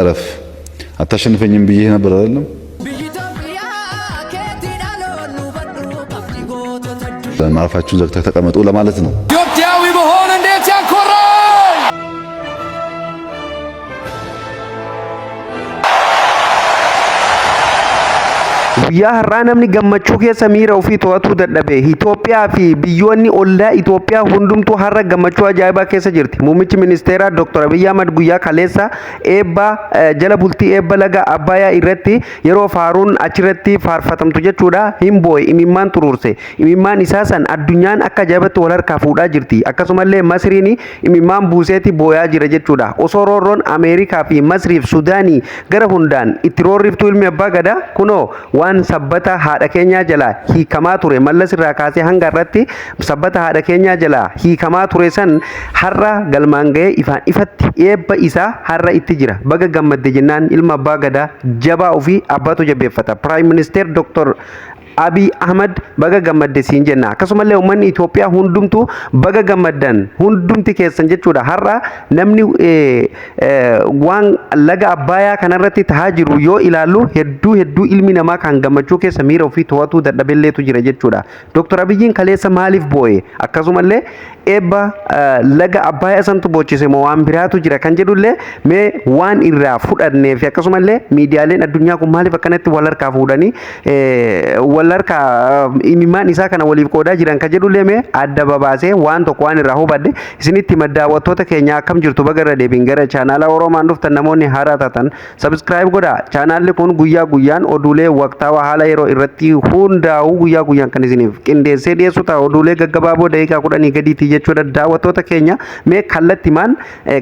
እረፍ አታሸንፈኝም ብዬ ነበር አይደለም። ማረፋችሁን ዘግተህ ተቀመጡ ለማለት ነው። ኢትዮጵያዊ በሆነ እንዴት ያኮራል! Guyyaa har'aa namni gammachuu keessa miira ofii to'atuu dadhabe. Itoophiyaa fi biyyoonni ollaa Itoophiyaa hundumtuu har'a gammachuu ajaa'ibaa keessa jirti. Muummichi ministeeraa Dr. Abiy Ahmad guyyaa kaleessa eebba jala bultii eebba laga Abbayyaa irratti yeroo faaruun achirratti faarfatamtu jechuudha. Hin boo'e imimmaan turuurse. Imimmaan isaa san addunyaan akka ajaa'ibatti wal harkaa fuudhaa jirti. Akkasumallee Masriin imimmaan buuseeti boo'aa jira jechuudha. Osoo roorroon Ameerikaa fi Masriif Sudaanii gara hundaan itti roorriftuu ilmi abbaa gadaa kunoo waan sabbata haadha keenyaa jala hiikamaa ture mallas irraa kaasee hanga irratti sabbata haadha keenyaa jala hiikamaa ture san har'a galmaan ga'ee ifaan ifatti eebba isaa har'a itti jira. Baga gammadde jennaan ilma abbaa gadaa jabaa ofii abbaatu jabeeffata. Prime Minister Dr. Abiy Ahmad baga gammadde siin jenna. Akkasumallee uummanni Itoophiyaa hundumtuu baga gammaddan hundumti keessan jechuudha. Har'a namni waan laga Abbayyaa kanarratti tahaa jiru yoo ilaallu hedduu ilmi namaa kan gammachuu keessa miira ofii to'atuu dadhabelleetu jira jechuudha. Dr. Abiyyiin kaleessa maaliif boo'e? Akkasumallee eebba laga Abbayyaa santu bochise moo waan biraatu jira kan jedhullee mee waan irraa fudhannee fi akkasumallee miidiyaaleen addunyaa kun maaliif akkanatti wal harkaa fuudhanii walharka imimmaan isaa kana waliif qoodaa jiran kan jedhullee mee adda babaasee waan tokko waan irraa hubadde isinitti maddaawwattoota keenya akkam jirtu baga irra deebiin gara chaanaala Oromaan dhuftan namoonni haaraa taatan subscribe godhaa. Chaanaalli kun guyyaa guyyaan oduulee waqtaawaa haala yeroo irratti hundaa'u guyyaa guyyaan kan isiniif qindeessee dhiyeessu ta'a. Oduulee gaggabaaboo daqiiqaa 10 gadiitii jechuudha. Daawwattoota keenya mee kallattimaan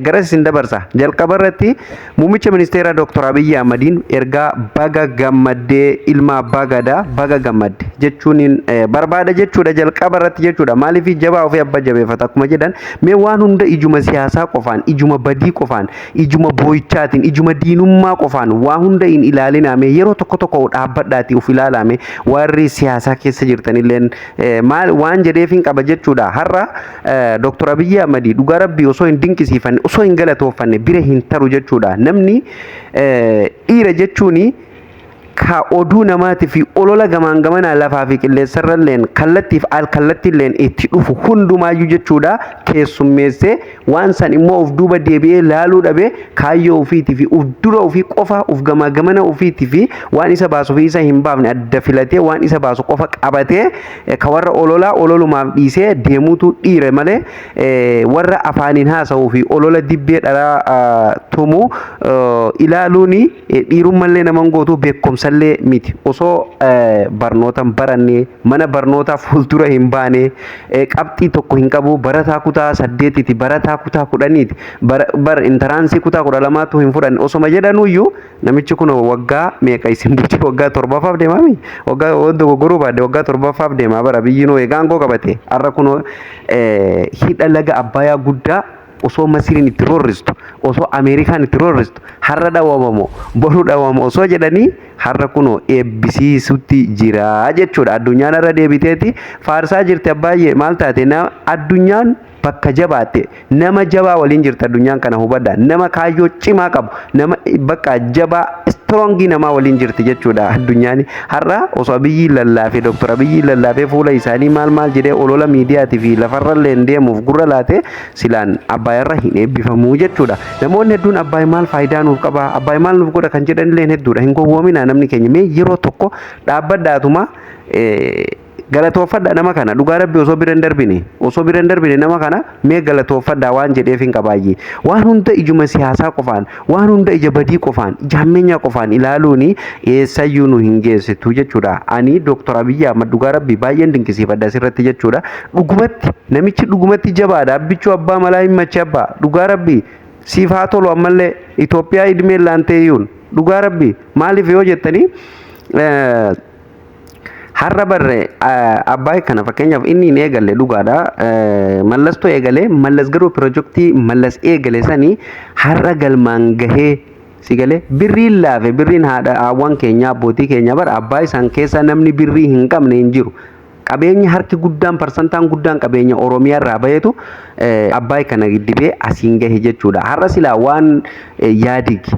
gara isin dabarsa. Jalqaba irratti muummicha ministeera Dr. Abiy Ahmadiin ergaa baga gammaddee ilma abbaa gadaa baga gammadde jechuun barbaada jechuudha. Jalqaba irratti jechuudha. Maaliif jabaa ofii abba jabeeffata akkuma jedhan mee waan hunda ijuma siyaasaa qofaan ijuma badii qofaan ijuma boo'ichaatiin ijuma diinummaa qofaan waan hunda hin ilaaliname yeroo tokko dhaabbadhaati uf ilaalame warri siyaasaa keessa jirtanilleen maal waan jedheefin qaba jechuudha. Har'a Dr. Abiy Ahmad dhugaa rabbii osoo hin dinqisiifanne osoo hin galatooffanne bira hin taru jechuudha. Namni dhiira jechuuni ka oduu namaatiif olola gamaan gamanaa lafaa fi qilleensarralleen kallattiif al kallattiilleen itti dhufu hundumaayyuu jechuudha keessummeessee waan san immoo of duuba deebi'ee laaluu dhabe kaayyoo ofiitii fi uf dura ofii qofa uf gamaa gamana ofiitii fi waan isa baasu fi isa hin baafne adda filatee waan isa baasu qofa qabatee ka warra ololaa ololumaaf dhiisee deemuutu dhiire malee warra afaaniin haasa'uu fi olola dibbee dhalaa tumu ilaaluuni dhiirummallee naman gootuu beekumsa sallee miti osoo barnootaan barannee mana barnootaa fuuldura hin baane qabxii tokko hin qabu barataa kutaa 8ti barataa kutaa 10ti bar intaraansii kutaa 12tu hin fudhanne osoma jedhanuyyuu namichi kun waggaa meeqa isin bulche waggaa 7ffaaf deemaami waggaa dogoggoruu baadde waggaa 7ffaaf deemaa bara biyyiinoo eegaangoo qabate har'a kun hidha laga Abbayyaa guddaa osoo Masriin itti roorristu osoo Ameerikaan itti roorristu har'a dhawamamoo boru dhawamoo osoo jedhanii har'a kunoo eebbisiisutti jira jechuudha. Addunyaan irra deebiteeti faarsaa jirti Abbaayee maal taate addunyaan bakka jabaatte nama jabaa waliin jirti addunyaan kana hubadha. Nama kaayyoo cimaa qabu nama bakka jabaa strongii namaa waliin jirti jechuudha addunyaan. Har'a osoo Abiyyi lallaafee Dr. Abiyyi lallaafee fuula isaanii maal jedhee olola miidiyaatii fi lafarrallee deemuuf gurra laate silaan Abbaayarra hin eebbifamuu jechuudha. Namoonni hedduun Abbaay maal faayidaa nuuf qaba Abbaay maal nuuf godha kan jedhanillee hedduudha. Hin gowwoomina namni keenya mee yeroo tokko dhaabbadhaatuma galatoofadha nama kana dhugaa rabbi osoo bira hin darbine nama kana mee galatoofadha waan jedheef hin qabaayyee waan hunda ijuma siyaasaa qofaan waan hunda ija badii qofaan jaammenya qofaan ilaaluuni eessayyuu nu hin geessitu jechuudha. Ani Dr. Abiy Ahmad dhugaa rabbi baay'een dinqisiifadha asirratti jechuudha. Dhugumatti namichi dhugumatti jabaadha abbichuu abbaa malaa hin machi abbaa dhugaa rabbi siif haa tolu ammallee Itoophiyaa idmeen laanteeyyuun dhugaa rabbi maaliif yoo jettanii har'a barre Abbaay kana fakkeenyaaf inni hin eegalle dhugaadha. Mallastu eegale mallas garuu pirojektii mallas eegale sanii har'a galmaan gahee sigale birriin laafe birriin haadha awwan keenya abbootii keenya bara Abbaay isaan keessa namni birrii hin qabne hin jiru. Qabeenya harki guddaan parsantaan guddaan qabeenya Oromiyaa irraa baheetu Abbaay kana dibee asiin gahe jechuudha. Har'a silaa waan yaadigi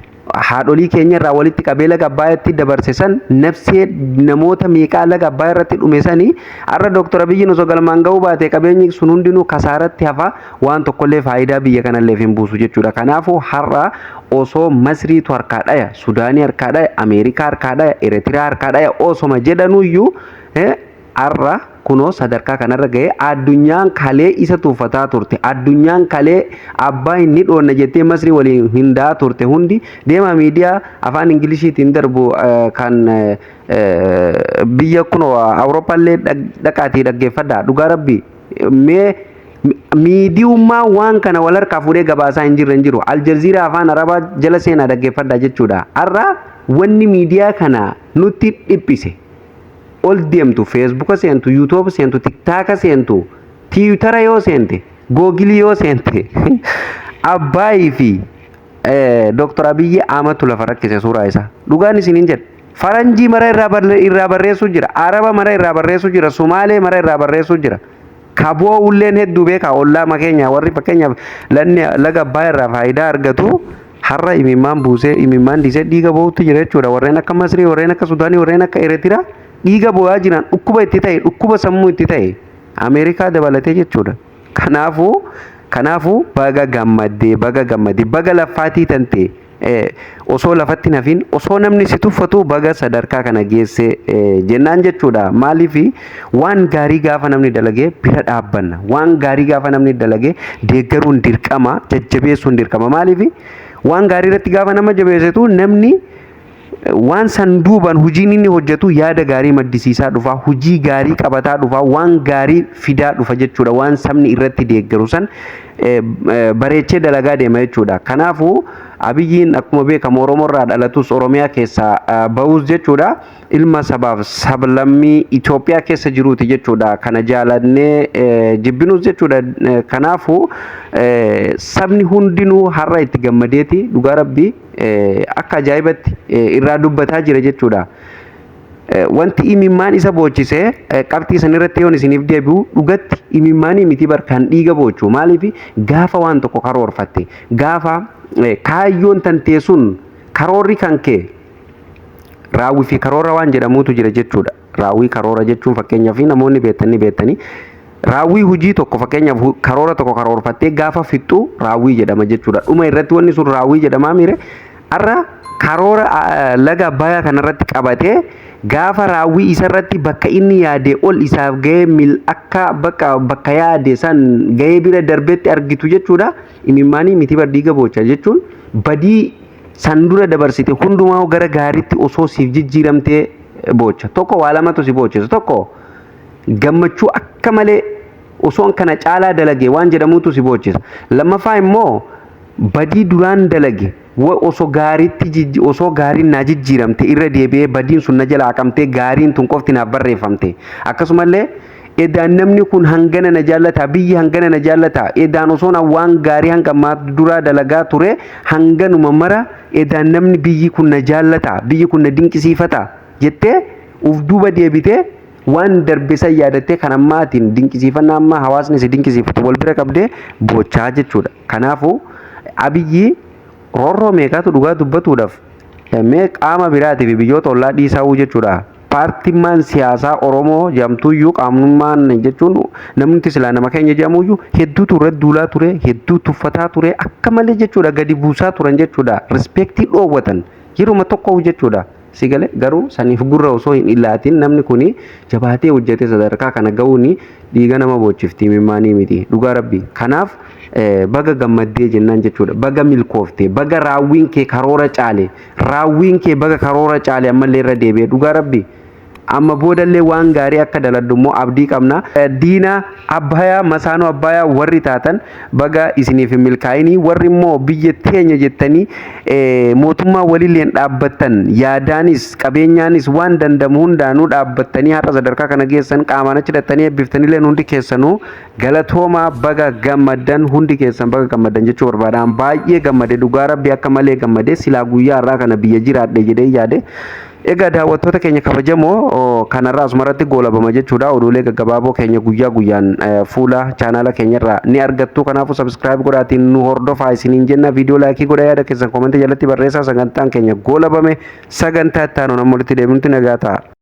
haadholii keenya irraa walitti qabee laga Abbayyaatti dabarse san nafsee namoota meeqaa laga Abbayyaa irratti dhume sanii har'a Dooktor Abiyyiin osoo galmaan ga'uu baate qabeenyi sun hundinuu kasaaratti hafa waan tokkollee faayidaa biyya kanallee hin buusu jechuudha. Kanaafuu har'a osoo Masriitu harkaa dhaya, Sudaanii harkaa dhaya, Ameerikaa harkaa dhaya, Eritiriyaa harkaa dhaya osoma jedhanuyyuu har'a kunoo sadarkaa kanarra ga'ee addunyaan kalee isa tuufataa turte, addunyaan kalee abbaa inni dhoonna jettee Masrii waliin hindaa turte hundi deema miidiyaa afaan Ingiliishiitiin darbu kan biyya kunoo Awurooppaallee dhaqaatii dhaggeeffadhaa. Dhugaa rabbi mee miidiyummaa waan kana wal harkaa fuudhee gabaasaa hin jiru. Aljaziiraa afaan Arabaa jala seenaa dhaggeeffadhaa jechuudha. Har'a wanni miidiyaa kana nutti dhiphise. ol deemtu Facebook seentu, YouTube seentu, TikTok seentu, Twitter yoo seente, Google yoo seente Abbaayii fi Dooktor Abiyyi amatu lafa rakkise suuraa isaa. Dhugaan isiniin jedha. Faranjii mara irraa barreessu jira, Araba mara irraa barreessu jira, Sumaalee mara irraa barreessu jira. Kaboo ulleen hedduu beeka ollaa makeenya warri fakkeenyaaf laga Abbaayyaa irraa faayidaa argatu har'a imimmaan buusee imimmaan disee dhiiga ba'uutti jira jechuudha. Warreen akka Masrii, warreen akka Sudaanii, warreen akka Eritiriyaa dhiiga bo'aa jiran dhukkuba itti ta'e, dhukkuba sammuu itti ta'e Ameerikaa dabalatee jechuudha. Kanaafuu baga gammaddee baga laffaatii tante osoo lafatti nafin osoo namni si tuffatu baga sadarkaa kana geesse jennaan jechuudha. Maaliif waan gaarii gaafa namni dalagee bira dhaabbanna, waan gaarii gaafa namni dalagee deeggaruun dirqama, jajjabeessuun dirqama. Maaliif waan gaarii irratti gaafa nama jabeessitu namni waan san duuban hojiin inni hojjetu yaada gaarii maddisiisaa dhufa, hojii gaarii qabataa dhufa, waan gaarii fidaa dhufa jechuudha. Waan sabni irratti deeggaru san bareechee dalagaa deema jechuudha. Kanaafuu Abiyyiin akkuma beekamu Oromoorraa dhalatus Oromiyaa keessaa ba'us jechuudha. Ilma sabaaf sablammii Itoophiyaa keessa jiruuti jechuudha. Kana jaalannee jibbinus jechuudha. Kanaafuu sabni hundinuu har'a itti gammadeeti dhugaa rabbii akka ajaa'ibatti irraa dubbataa jira jechuudha. Wanti imimmaan isa boochisee qabxii san irratti yoon isiniif deebi'u dhugatti imimmaanii miti barkaan dhiiga boochu. Maaliif gaafa waan tokko karoorfatte gaafa kaayyoon tantee sun karoorri kan kee raawwii fi karoora waan jedhamuutu jira jechuudha. Raawwii karoora jechuun fakkeenyaaf namoonni beektanii raawwii hojii tokko fakkeenyaaf karoora tokko karoorfattee gaafa fixxu raawwii jedhama jechuudha. Dhuma irratti wanni sun raawwii jedhamaa mire har'a karoora laga Abbayyaa kanarratti qabatee gaafa raawwii isarratti bakka inni yaade ol isaaf ga'ee akka bakka yaade san ga'ee bira darbetti argitu jechuudha. Imimmaanii miti dhiiga boocha jechuun badii san dura dabarsite hundumaa gara gaariitti osoo siif jijjiiramtee boocha. Tokko waa lamatu si boochisa. Tokko gammachuu akka malee osoon kana caalaa dalage waan jedhamutu si boochisa. Lammaffaa immoo badii duraan dalage osoo gaariin naa jijjiiramte irra deebi'ee badiin sun na jalaa haqamtee gaariin tun qofti naaf barreeffamte. Akkasumallee edaan namni kun hangana na jaallata, biyyi hangana na jaallata, edaan osoon waan gaarii hanga duraa dalagaa ture hanganuma mara edaan namni biyyi kun na jaallata, biyyi kun na dinqisiifata jettee uf duuba deebitee waan darbe san yaadattee kan ammaatiin dinqisiifannaa amma hawaasni si dinqisiifatu wal bira qabdee boochaa jechuudha. Kanaafuu Abiyyi roorroo meeqatu dhugaa dubbatuudhaaf mee qaama biraatii fi biyyoota ollaa dhiisaa'uu jechuudha. Paartimmaan siyaasaa Oromoo jedhamtuyyuu qaamummaan jechuun namni silaa nama keenya jedhamuyyuu hedduutu irratti duulaa ture, hedduu tuffataa ture, akka malee jechuudha gadi buusaa turan jechuudha. Rispeektii dhoowwatan yeruma tokko jechuudha. Sigale garuu saniif gurra osoo hin illaatiin namni kuni jabaatee hojjetee sadarkaa kana ga'uuni dhiiga nama boochifti imimmaanii miti dhugaa rabbi. Kanaaf baga gammaddee jennaan jechuudha. Baga milkooftee, baga raawwiin kee karoora caale, raawwiin kee baga karoora caale ammallee irra deebi'ee dhugaa rabbi. Amma boodallee waan gaarii akka daladdu immoo abdii qabna. Diina Abbayyaa Masaanoo Abbayyaa warri taatan baga isiniif hin milkaa'inii, warri immoo biyya teenya jettanii mootummaa waliin dhaabbattan yaadaanis qabeenyaanis waan dandamu hundaanuu dhaabbattanii har'a sadarkaa kana geessan qaamaan achi dhattanii eebbiftanii leen hundi keessanuu galatoomaa baga gammaddan hundi keessan baga gammaddan jechuu barbaadaan baay'ee gammade dhugaa rabbi akka malee gammade silaa guyyaa har'aa kana biyya jiraadhe jedhee yaade Egaa daawwattoota keenya kabajamoo kanarraa asumarratti goolabama jechuudha. Oduulee gaggabaaboo keenya guyyaa guyyaan fuula chaanaala keenyarraa ni argattu. Kanaafuu subscribe godhaatiin nu hordofaa isiniin jenna. Viidiyoo laayikii godhaa yaada keessan koomentii jalatti barreessaa. Sagantaan keenya goolabame sagantaa itti aanu namni walitti deebinutti nagaa ta'a.